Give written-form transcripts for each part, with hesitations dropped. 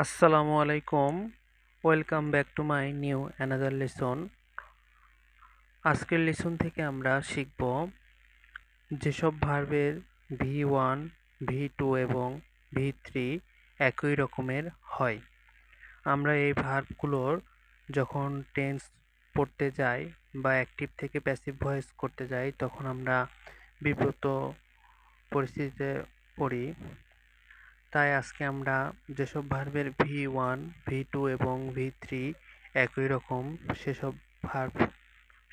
আসসালামু আলাইকুম। Welcome back to my new another lesson. আজকের লেসন থেকে আমরা শিখব যেসব ভার্বের V1, V2 এবং V3 একই রকমের হয়। আমরা এই ভার্বগুলোর যখন টেন্স পড়তে যাই বা অ্যাক্টিভ থেকে প্যাসিভ ভয়েস করতে যাই তখন আমরা বিব্রত পরিস্থিতিতে পড়ি। তাই আজকে আমরা যেসব ভার্বের V1, V2 এবং V3 একই রকম সেসব ভার্ব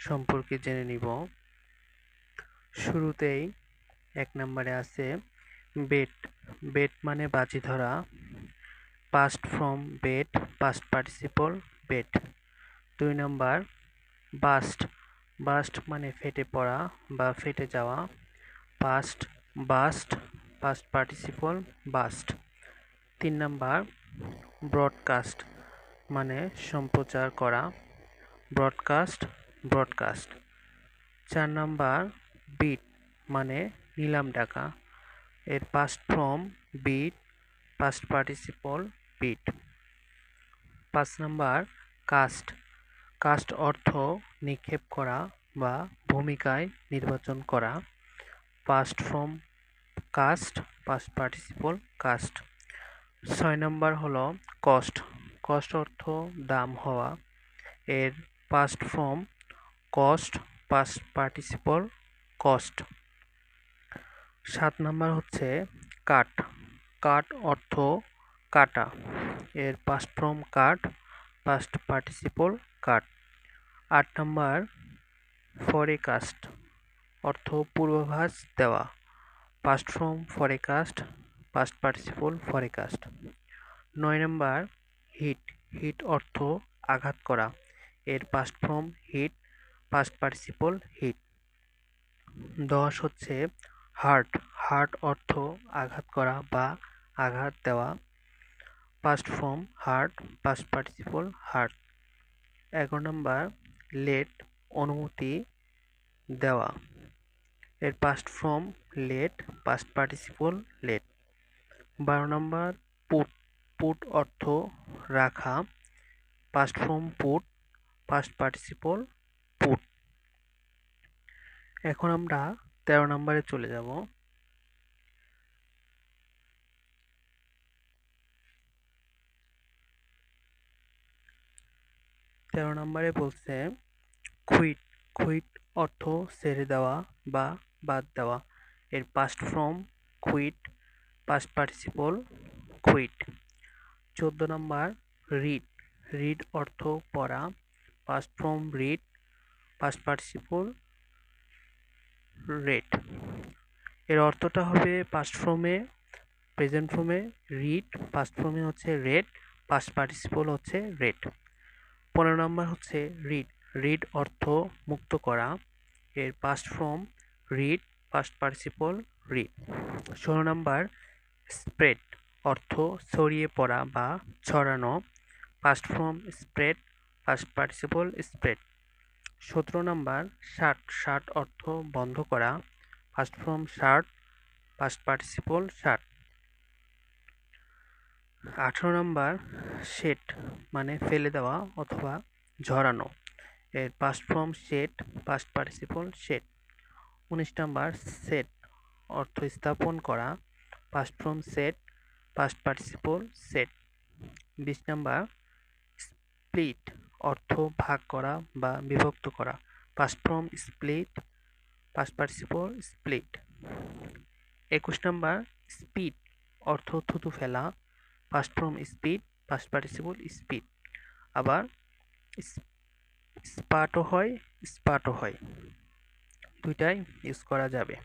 সম্পর্কে জেনে নিব। শুরুতেই ১ নম্বরে আছে বেট। বেট মানে বাজি ধরা। Past form bet, past participle bet. ২ number bust. Bust মানে ফেটে পড়া বা ফেটে যাওয়া। Past bust, past participle bust. ৩ number broadcast মানে সম্প্রচার করা। Broadcast, broadcast. ৪ নাম্বার বিট মানে নিলাম ডাকা। এর past form beat, past participle beat. ৫ number cast. Cast অর্থ নিক্ষেপ করা বা ভূমিকায় নির্বাচন করা। Past form cast, past participle cast. ৬ number হলো কস্ট। কস্ট অর্থ দাম হওয়া। এর past form cost, past participle cost. ৭ number হচ্ছে কাট। কাট অর্থ কাটা। এর past form cut, past participle cut. ৮ number forecast অর্থ পূর্বাভাস দেওয়া। Past form forecast, past participle forecast. ৯ number hit. Hit অর্থ আঘাত করা। এর past form hit, past participle hit. ১০ হচ্ছে হার্ট। হার্ট অর্থ আঘাত করা বা আঘাত দেওয়া। Past form hurt, past participle hurt. ১১ number let. অনুমতি দেওয়া। এর past form let, past participle let. ১২ number put. Put অর্থ রাখা। Past form put, past participle put. এখন আমরা ১৩ নম্বরে চলে যাব। ১৩ নম্বরে বলছে কুইট। কুইট অর্থ ছেড়ে দেওয়া বা বাদ দেওয়া। এর past form quit, past participle quit. ১৪ number read. Read অর্থ পড়া। Past form read, past participle read. এর অর্থটা হবে পাস্ট ফর্মে প্রেজেন্ট ফর্মে রিড, পাস্ট ফর্মে হচ্ছে রেড, পাস্ট পার্টিসিপল হচ্ছে রেড। ১৫ নম্বর হচ্ছে রিড। রিড অর্থ মুক্ত করা। এর past form read, past participle rid. ১৬ number spread অর্থ ছড়িয়ে পড়া বা ছড়ানো। Past form spread, past participle spread. ১৭ number shut. Shut অর্থ বন্ধ করা। First form shut, past participle shut. ১৮ number shed মানে ফেলে দেওয়া অথবা ঝরানো। এর past form shed, past participle shed. ১৯ number set অর্থ স্থাপন করা। Past form set, past participle set. ২০ নম্বর স্প্লিট অর্থ ভাগ করা বা বিভক্ত করা। Past form split, past participle split. ২১ নম্বর স্পিড অর্থ থুতু ফেলা। Past form speed, past participle speed. আবার স্পাটও হয়, স্পাটও হয়, দুইটাই ইউজ করা যাবে।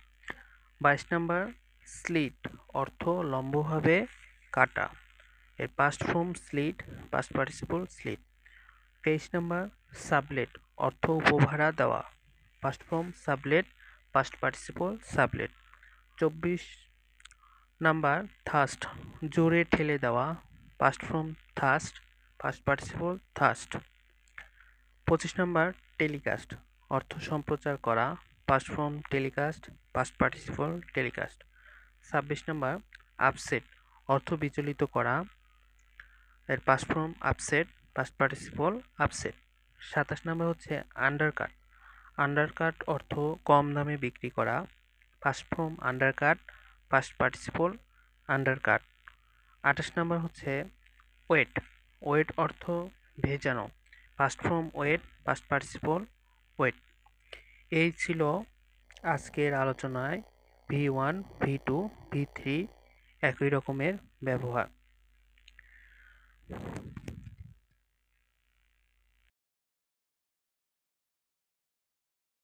২২ নম্বর স্লিট অর্থ লম্বভাবে কাটা। এর past form slit, past participle slit. ২৩ নম্বর সাবলেট অর্থ উপভাড়া দেওয়া। Past form sublet, past participle sublet. ২৪ number thrust জোরে ঠেলে দেওয়া। Past form thrust, past participle thrust. ২৫ number telecast অর্থ সম্প্রচার করা। Past form telecast, past participle telecast. ২৬ number upset অর্থ বিচলিত করা। এর past form upset, past participle upset. 27 নম্বর হচ্ছে আন্ডারকাট। আন্ডারকাট অর্থ কম দামে বিক্রি করা। Past form undercut, past participle undercut. 28 number হচ্ছে ওয়েট। ওয়েট অর্থ ভেজানো। Past form wet, past participle wet. এই ছিল আজকের আলোচনায় V1, V2, V3 একই রকমের ব্যবহার।